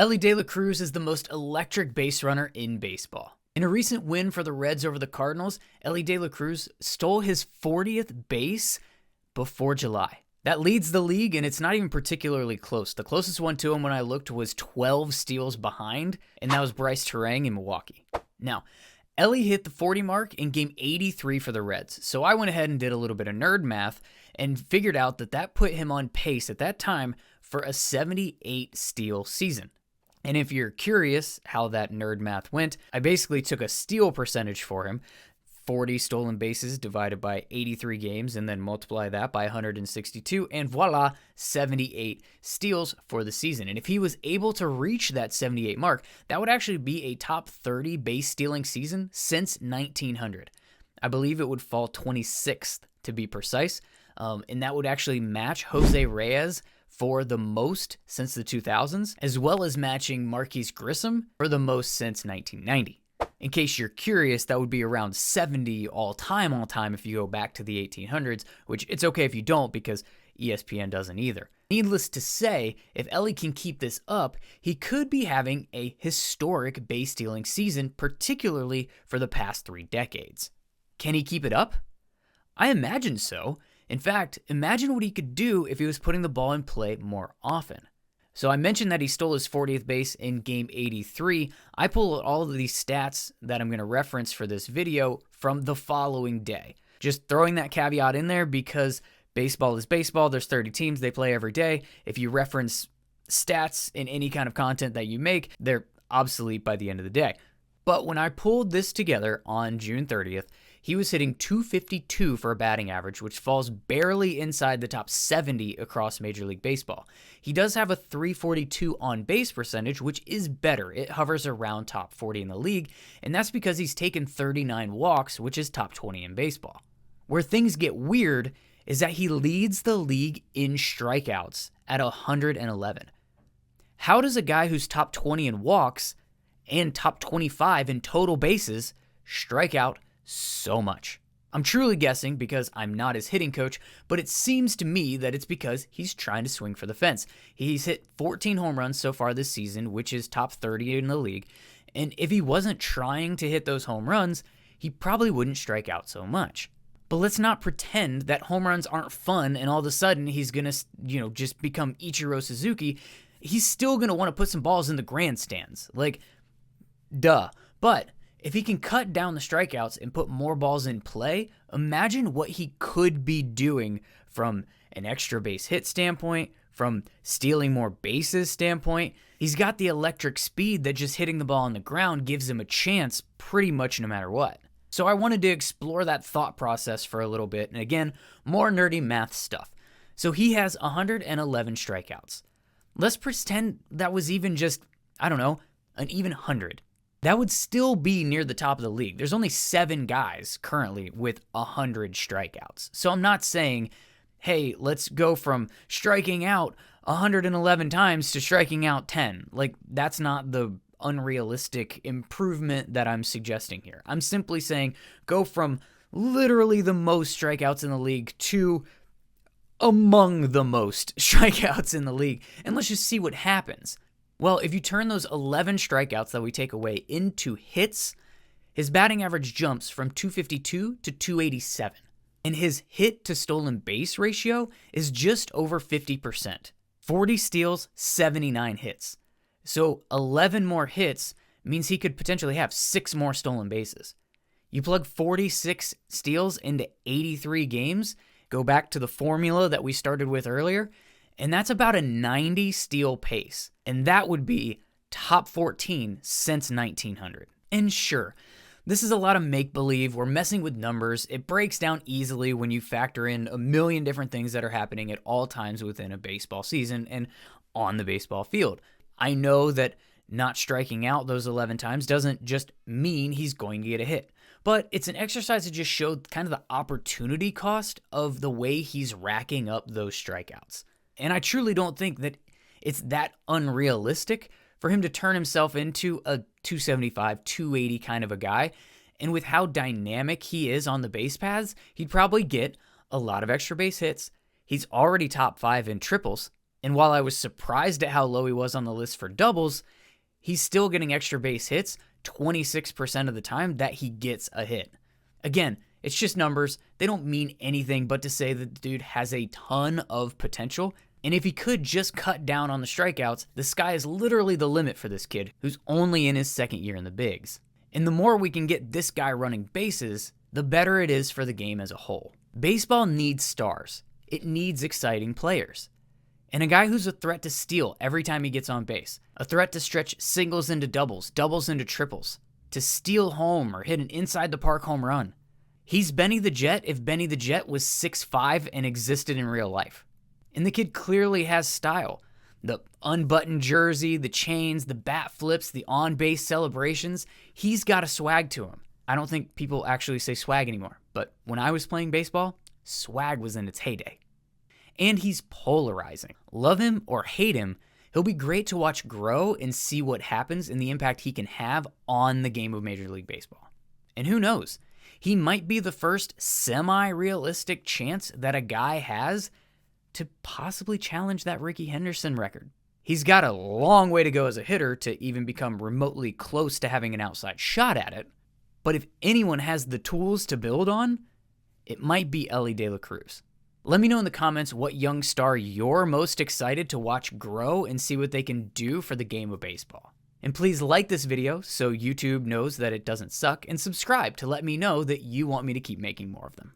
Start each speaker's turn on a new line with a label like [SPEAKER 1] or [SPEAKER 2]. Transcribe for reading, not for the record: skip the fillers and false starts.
[SPEAKER 1] Elly De La Cruz is the most electric base runner in baseball. In a recent win for the Reds over the Cardinals, Elly De La Cruz stole his 40th base before July. That leads the league, and it's not even particularly close. The closest one to him when I looked was 12 steals behind, and that was Bryce Terang in Milwaukee. Now, Elly hit the 40 mark in game 83 for the Reds, so I went ahead and did a little bit of nerd math and figured out that put him on pace at that time for a 78 steal season. And if you're curious how that nerd math went, I basically took a steal percentage for him, 40 stolen bases divided by 83 games, and then multiply that by 162, and voila, 78 steals for the season. And if he was able to reach that 78 mark, that would actually be a top 30 base stealing season since 1900. I believe it would fall 26th to be precise, and that would actually match Jose Reyes for the most since the 2000s, as well as matching Marquise Grissom for the most since 1990. In case you're curious, that would be around 70 all-time if you go back to the 1800s, which it's okay if you don't because ESPN doesn't either. Needless to say, if Elly can keep this up, he could be having a historic base stealing season, particularly for the past 3 decades. Can he keep it up? I imagine so. In fact, imagine what he could do if he was putting the ball in play more often. So I mentioned that he stole his 40th base in game 83. I pulled all of these stats that I'm going to reference for this video from the following day. Just throwing that caveat in there because baseball is baseball. There's 30 teams. They play every day. If you reference stats in any kind of content that you make, they're obsolete by the end of the day. But when I pulled this together on June 30th, he was hitting .252 for a batting average, which falls barely inside the top 70 across Major League Baseball. He does have a .342 on-base percentage, which is better. It hovers around top 40 in the league, and that's because he's taken 39 walks, which is top 20 in baseball. Where things get weird is that he leads the league in strikeouts at 111. How does a guy who's top 20 in walks and top 25 in total bases strike out so much? I'm truly guessing because I'm not his hitting coach, but it seems to me that it's because he's trying to swing for the fence. He's hit 14 home runs so far this season, which is top 30 in the league. And if he wasn't trying to hit those home runs, he probably wouldn't strike out so much. But let's not pretend that home runs aren't fun and all of a sudden he's going to, just become Ichiro Suzuki. He's still going to want to put some balls in the grandstands. Duh. But if he can cut down the strikeouts and put more balls in play, imagine what he could be doing from an extra base hit standpoint, from stealing more bases standpoint. He's got the electric speed that just hitting the ball on the ground gives him a chance pretty much no matter what. So I wanted to explore that thought process for a little bit, and again, more nerdy math stuff. So he has 111 strikeouts. Let's pretend that was even just, an even 100. That would still be near the top of the league. There's only 7 guys currently with 100 strikeouts. So I'm not saying, hey, let's go from striking out 111 times to striking out 10. That's not the unrealistic improvement that I'm suggesting here. I'm simply saying go from literally the most strikeouts in the league to among the most strikeouts in the league. And let's just see what happens. Well, if you turn those 11 strikeouts that we take away into hits, his batting average jumps from .252 to .287. And his hit to stolen base ratio is just over 50%. 40 steals, 79 hits. So 11 more hits means he could potentially have 6 more stolen bases. You plug 46 steals into 83 games, go back to the formula that we started with earlier, and that's about a 90 steal pace. And that would be top 14 since 1900. And sure, this is a lot of make-believe. We're messing with numbers. It breaks down easily when you factor in a million different things that are happening at all times within a baseball season and on the baseball field. I know that not striking out those 11 times doesn't just mean he's going to get a hit. But it's an exercise that just showed kind of the opportunity cost of the way he's racking up those strikeouts. And I truly don't think that it's that unrealistic for him to turn himself into a 275, 280 kind of a guy. And with how dynamic he is on the base paths, he'd probably get a lot of extra base hits. He's already top 5 in triples. And while I was surprised at how low he was on the list for doubles, he's still getting extra base hits 26% of the time that he gets a hit. Again, it's just numbers. They don't mean anything but to say that the dude has a ton of potential. And if he could just cut down on the strikeouts, the sky is literally the limit for this kid who's only in his second year in the bigs. And the more we can get this guy running bases, the better it is for the game as a whole. Baseball needs stars. It needs exciting players. And a guy who's a threat to steal every time he gets on base, a threat to stretch singles into doubles, doubles into triples, to steal home or hit an inside the park home run. He's Benny the Jet if Benny the Jet was 6'5" and existed in real life. And the kid clearly has style. The unbuttoned jersey, the chains, the bat flips, the on-base celebrations. He's got a swag to him. I don't think people actually say swag anymore, but when I was playing baseball, swag was in its heyday. And he's polarizing. Love him or hate him, he'll be great to watch grow and see what happens and the impact he can have on the game of Major League Baseball. And who knows? He might be the first semi-realistic chance that a guy has to possibly challenge that Ricky Henderson record. He's got a long way to go as a hitter to even become remotely close to having an outside shot at it. But if anyone has the tools to build on, it might be Elly De La Cruz. Let me know in the comments what young star you're most excited to watch grow and see what they can do for the game of baseball. And please like this video so YouTube knows that it doesn't suck, and subscribe to let me know that you want me to keep making more of them.